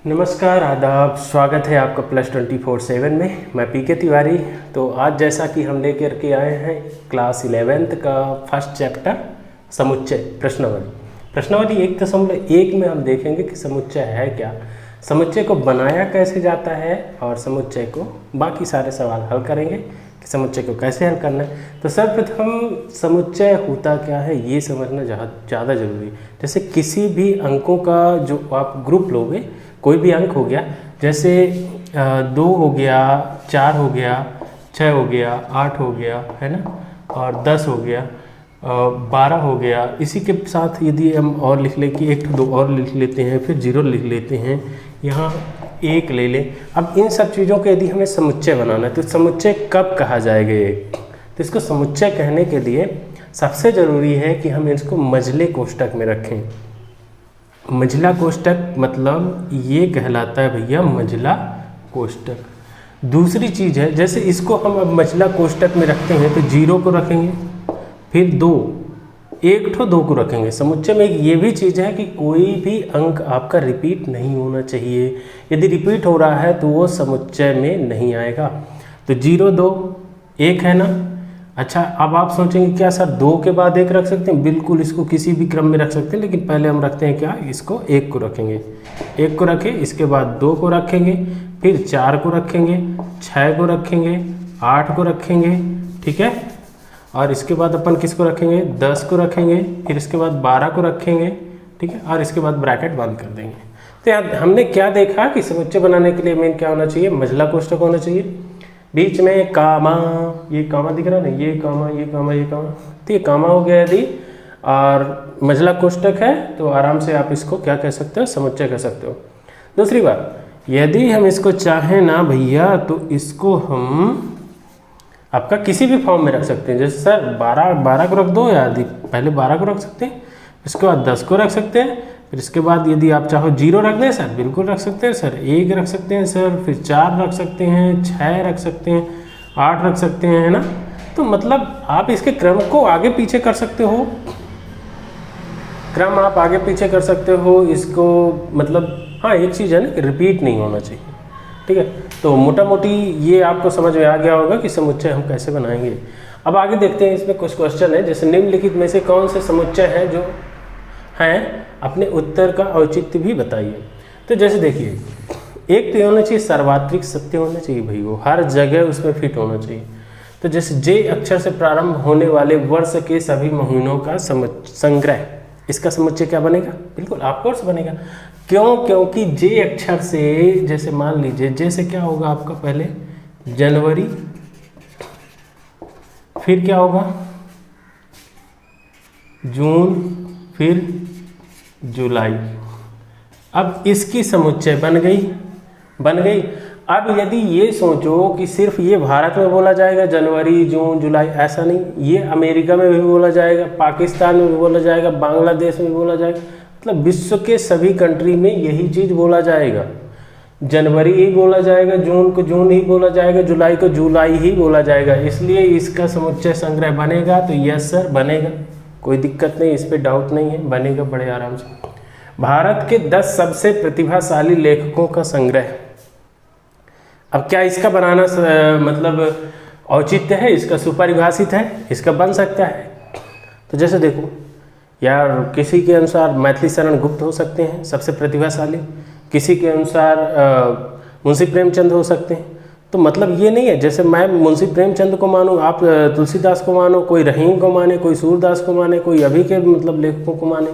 नमस्कार, आदाब, स्वागत है आपका +24/7 में। मैं पीके तिवारी। तो आज जैसा कि हम लेकर के आए हैं क्लास 11th का फर्स्ट चैप्टर समुच्चय प्रश्नावली 1.1 में हम देखेंगे कि समुच्चय है क्या, समुच्चय को बनाया कैसे जाता है और समुच्चय को बाकी सारे सवाल हल करेंगे कि समुच्चय को कैसे हल करना है। तो सर्वप्रथम समुच्चय होता क्या है ये समझना ज़्यादा ज़रूरी है। जैसे किसी भी अंकों का जो आप ग्रुप लोगे, कोई भी अंक हो गया, जैसे 2 हो गया, 4 हो गया, 6 हो गया, 8 हो गया, है ना, और 10 हो गया, 12 हो गया। इसी के साथ यदि हम और लिख लें कि 1 2 और लिख लेते हैं, फिर 0 लिख लेते हैं, यहाँ 1 ले लें। अब इन सब चीज़ों के यदि हमें समुच्चय बनाना है तो समुच्चय कब कहा जाएगा एक, तो इसको समुच्चय कहने के लिए सबसे ज़रूरी है कि हम इसको मझले कोष्ठक में रखें। मझला कोष्ठक मतलब ये कहलाता है भैया मझला कोष्ठक। दूसरी चीज़ है, जैसे इसको हम अब मझला कोष्ठक में रखते हैं तो 0 को रखेंगे, फिर 2, 1 ठो 2 को रखेंगे। समुच्चय में एक ये भी चीज़ है कि कोई भी अंक आपका रिपीट नहीं होना चाहिए। यदि रिपीट हो रहा है तो वो समुच्चय में नहीं आएगा। तो 0 2 1 है ना। अच्छा, अब आप सोचेंगे क्या सर 2 के बाद 1 रख सकते हैं? बिल्कुल, इसको किसी भी क्रम में रख सकते हैं, लेकिन पहले हम रखते हैं क्या, इसको 1 को रखेंगे। 1 को रखें, इसके बाद 2 को रखेंगे, फिर 4 को रखेंगे, 6 को रखेंगे, 8 को रखेंगे, ठीक है। और इसके बाद अपन किसको रखेंगे, 10 को रखेंगे, फिर इसके बाद 12 को रखेंगे, ठीक है, और इसके बाद ब्रैकेट बंद कर देंगे। तो यार हमने क्या देखा कि समुच्चय बनाने के लिए मेन क्या होना चाहिए, मझला कोष्ठक होना चाहिए। बीच में कामा, ये कामा दिख रहा है ना, ये कामा, ये कामा, ये कामा, तो ये कामा हो गया यदि, और मझला कोष्ठक है तो आराम से आप इसको क्या कह सकते हो, समुच्चय कह सकते हो। दूसरी बात, यदि हम इसको चाहें ना भैया तो इसको हम आपका किसी भी फॉर्म में रख सकते हैं। जैसे सर 12 को रख दो, या यदि पहले 12 को रख सकते हैं, इसके बाद 10 को रख सकते हैं, फिर इसके बाद यदि आप चाहो 0 रख दें सर, बिल्कुल रख सकते हैं सर, 1 रख सकते हैं सर, फिर 4 रख सकते हैं, 6 रख सकते हैं, 8 रख सकते हैं, है ना। तो मतलब आप इसके क्रम को आगे पीछे कर सकते हो, क्रम आप आगे पीछे कर सकते हो इसको। मतलब हाँ, एक चीज़ है ना कि रिपीट नहीं होना चाहिए, ठीक है। तो मोटा मोटी ये आपको समझ में आ गया होगा कि समुच्चय हम कैसे बनाएंगे। अब आगे देखते हैं, इसमें कुछ क्वेश्चन है। जैसे निम्नलिखित में से कौन से समुच्चय हैं जो हैं, अपने उत्तर का औचित्य भी बताइए। तो जैसे देखिए, एक तो होना चाहिए सर्वात्रिक सत्य होना चाहिए भाई, वो हर जगह उसमें फिट होना चाहिए। तो जैसे जे अक्षर से प्रारंभ होने वाले वर्ष के सभी महीनों का संग्रह, इसका समुच्चय क्या बनेगा, बिल्कुल ऑफकोर्स बनेगा। क्यों? क्योंकि जे अक्षर से, जैसे मान लीजिए जे से क्या होगा आपका, पहले जनवरी, फिर क्या होगा जून, फिर जुलाई। अब इसकी समुच्चय बन गई। अब यदि ये सोचो कि सिर्फ ये भारत में बोला जाएगा जनवरी, जून, जुलाई, ऐसा नहीं, ये अमेरिका में भी बोला जाएगा, पाकिस्तान में भी बोला जाएगा, बांग्लादेश में भी बोला जाएगा, मतलब विश्व के सभी कंट्री में यही चीज़ बोला जाएगा। जनवरी ही बोला जाएगा, जून को जून ही बोला जाएगा, जुलाई को जुलाई ही बोला जाएगा। इसलिए इसका समुच्चय संग्रह बनेगा। तो यस सर बनेगा, कोई दिक्कत नहीं, इस पर डाउट नहीं है, बनेगा बड़े आराम से। भारत के 10 सबसे प्रतिभाशाली लेखकों का संग्रह। अब क्या इसका बनाना मतलब औचित्य है, इसका सुपरिभाषित है, इसका बन सकता है। तो जैसे देखो यार, किसी के अनुसार मैथिली शरण गुप्त हो सकते हैं सबसे प्रतिभाशाली, किसी के अनुसार मुंशी प्रेमचंद हो सकते हैं। तो मतलब ये नहीं है जैसे मैं मुंशी प्रेमचंद को मानूँ, आप तुलसीदास को मानो, कोई रहीम को माने, कोई सूरदास को माने, कोई अभी के मतलब लेखकों को माने,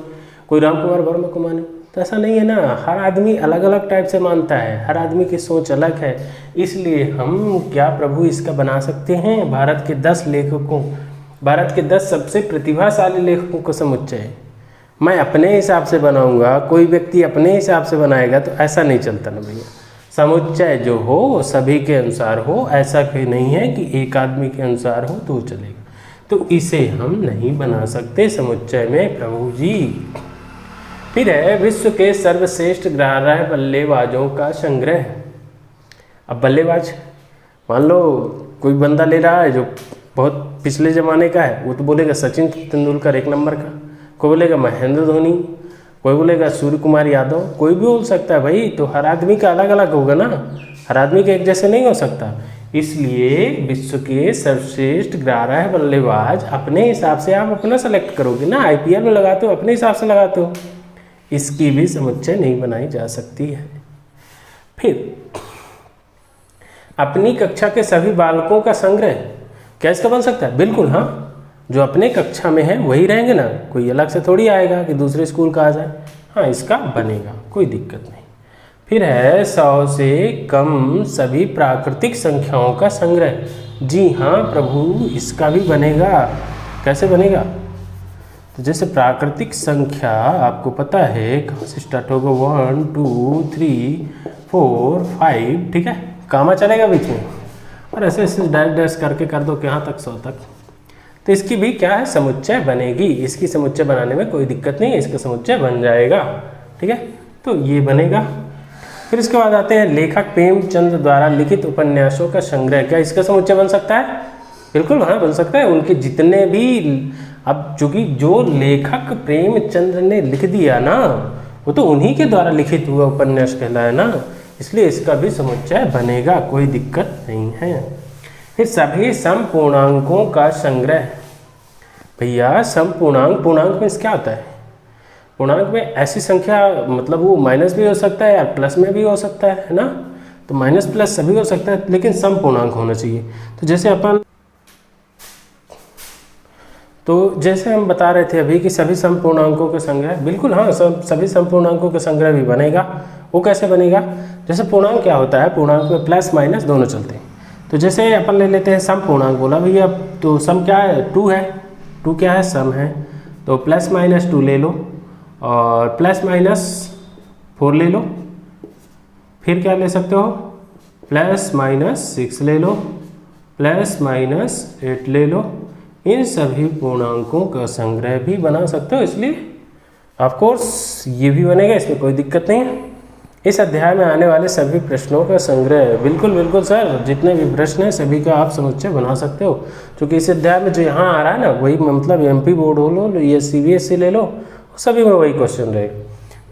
कोई राम कुमार वर्मा को माने। तो ऐसा नहीं है ना, हर आदमी अलग अलग टाइप से मानता है, हर आदमी की सोच अलग है। इसलिए हम क्या प्रभु इसका बना सकते हैं, भारत के 10 लेखकों, भारत के 10 सबसे प्रतिभाशाली लेखकों का समुच्चय। मैं अपने हिसाब से बनाऊंगा, कोई व्यक्ति अपने हिसाब से बनाएगा, तो ऐसा नहीं चलता ना भैया। समुच्चय जो हो सभी के अनुसार हो, ऐसा कोई नहीं है कि एक आदमी के अनुसार हो तो चलेगा। तो इसे हम नहीं बना सकते समुच्चय में प्रभु जी। फिर है विश्व के सर्वश्रेष्ठ ग्राह्य बल्लेबाजों का संग्रह। अब बल्लेबाज मान लो कोई बंदा ले रहा है जो बहुत पिछले ज़माने का है, वो तो बोलेगा सचिन तेंदुलकर 1 नंबर का, कोई बोलेगा महेंद्र धोनी, कोई बोलेगा सूर्य कुमार यादव, कोई भी बोल सकता है भाई, तो हर आदमी का अलग अलग होगा ना, हर आदमी का एक जैसे नहीं हो सकता। इसलिए विश्व के सर्वश्रेष्ठ 11 बल्लेबाज अपने हिसाब से आप अपना सेलेक्ट करोगे ना, IPL में लगाते हो अपने हिसाब से लगाते हो, इसकी भी समुच्चय नहीं बनाई जा सकती है। फिर अपनी कक्षा के सभी बालकों का संग्रह, क्या इसका बन सकता है? बिल्कुल हाँ, जो अपने कक्षा में है वही रहेंगे ना, कोई अलग से थोड़ी आएगा कि दूसरे स्कूल का आ जाए। हाँ, इसका बनेगा, कोई दिक्कत नहीं। फिर है 100 से कम सभी प्राकृतिक संख्याओं का संग्रह। जी हाँ प्रभु, इसका भी बनेगा। कैसे बनेगा? तो जैसे प्राकृतिक संख्या आपको पता है कहाँ से स्टार्ट होगा, 1 2 3 4 5, ठीक है, कामा चलेगा बीच में, और ऐसे ऐसे डैश डैश करके कर दो यहाँ तक 100 तक, तो इसकी भी क्या है? समुच्चय बनेगी। इसकी समुच्चय बनाने में कोई दिक्कत नहीं है, इसका समुच्चय बन जाएगा, ठीक है, तो ये बनेगा। फिर इसके बाद आते हैं लेखक प्रेमचंद द्वारा लिखित उपन्यासों का संग्रह, क्या इसका समुच्चय बन सकता है? बिल्कुल हाँ, बन सकता है। उनके जितने भी, अब चूंकि जो लेखक प्रेमचंद ने लिख दिया ना, वो तो उन्हीं के द्वारा लिखित हुआ उपन्यास कहलाया ना, इसलिए इसका भी समुच्चय बनेगा, कोई दिक्कत नहीं है। फिर सभी समपूर्णांकों का संग्रह, भैया समपूर्णांक, पूर्णांक में क्या होता है? पूर्णांक में ऐसी संख्या, मतलब वो माइनस भी हो सकता है या प्लस में भी हो सकता है ना, तो माइनस प्लस सभी हो सकता है, लेकिन समपूर्णांक होना चाहिए। तो जैसे हम बता रहे थे अभी कि सभी समपूर्णांकों का संग्रह, बिल्कुल हाँ, सभी समपूर्णांकों का संग्रह भी बनेगा। वो कैसे बनेगा? जैसे पूर्णांक क्या होता है, पूर्णांक में प्लस माइनस दोनों चलते हैं। तो जैसे अपन ले लेते हैं सम पूर्णांक, बोला भैया तो सम क्या है? 2 है, 2 क्या है? सम है, तो प्लस माइनस 2 ले लो, और प्लस माइनस 4 ले लो, फिर क्या ले सकते हो? प्लस माइनस 6 ले लो, प्लस माइनस 8 ले लो। इन सभी पूर्णांकों का संग्रह भी बना सकते हो, इसलिए ऑफकोर्स ये भी बनेगा, इसमें कोई दिक्कत नहीं है। इस अध्याय में आने वाले सभी प्रश्नों का संग्रह, बिल्कुल बिल्कुल सर, जितने भी प्रश्न हैं सभी का आप समुच्चय बना सकते हो, क्योंकि इस अध्याय में जो यहाँ आ रहा है ना, वही मतलब MP बोर्ड हो लो या CBSE ले लो, सभी में वही क्वेश्चन रहेगा।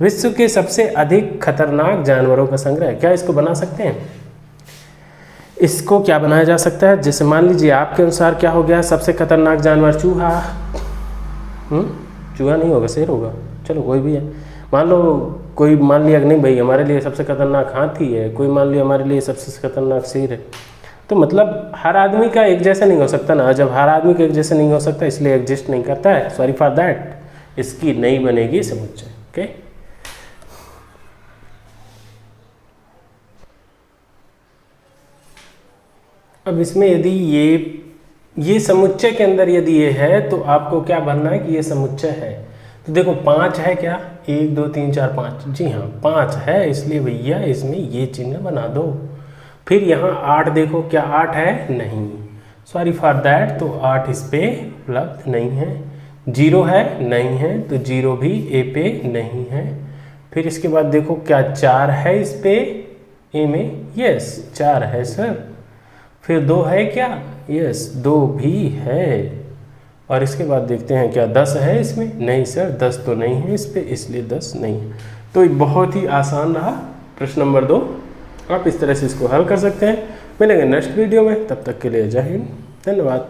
विश्व के सबसे अधिक खतरनाक जानवरों का संग्रह, क्या इसको बना सकते हैं? इसको क्या बनाया जा सकता है? जैसे मान लीजिए आपके अनुसार क्या हो गया सबसे खतरनाक जानवर? चूहा। चूहा नहीं होगा, शेर होगा, चलो कोई भी है। मान लो कोई मान लिया कि नहीं भाई हमारे लिए सबसे खतरनाक हाथी है, कोई मान लिया हमारे लिए सबसे खतरनाक शेर है। तो मतलब हर आदमी का एक जैसा नहीं हो सकता ना, जब हर आदमी का एक जैसा नहीं हो सकता इसलिए एग्जिस्ट नहीं करता है, सॉरी फॉर दैट, इसकी नहीं बनेगी समुच्चय। ओके, अब इसमें यदि ये समुच्चय के अंदर यदि ये है तो आपको क्या बनना है कि ये समुच्चय है। तो देखो 5 है क्या? 1 2 3 4 5, जी हाँ 5 है, इसलिए भैया इसमें ये चिन्ह बना दो। फिर यहाँ 8 देखो, क्या 8 है? नहीं, सॉरी फॉर दैट, तो 8 इस पे उपलब्ध नहीं है। 0 है? नहीं है, तो 0 भी ए पे नहीं है। फिर इसके बाद देखो क्या 4 है इस पे ए में? यस 4 है सर। फिर 2 है क्या? यस 2 भी है। और इसके बाद देखते हैं क्या 10 है इसमें? नहीं सर 10 तो नहीं है इस पे, इसलिए 10 नहीं है। तो ये बहुत ही आसान रहा प्रश्न नंबर 2, आप इस तरह से इसको हल कर सकते हैं। मिलेंगे नेक्स्ट वीडियो में, तब तक के लिए जय हिंद, धन्यवाद।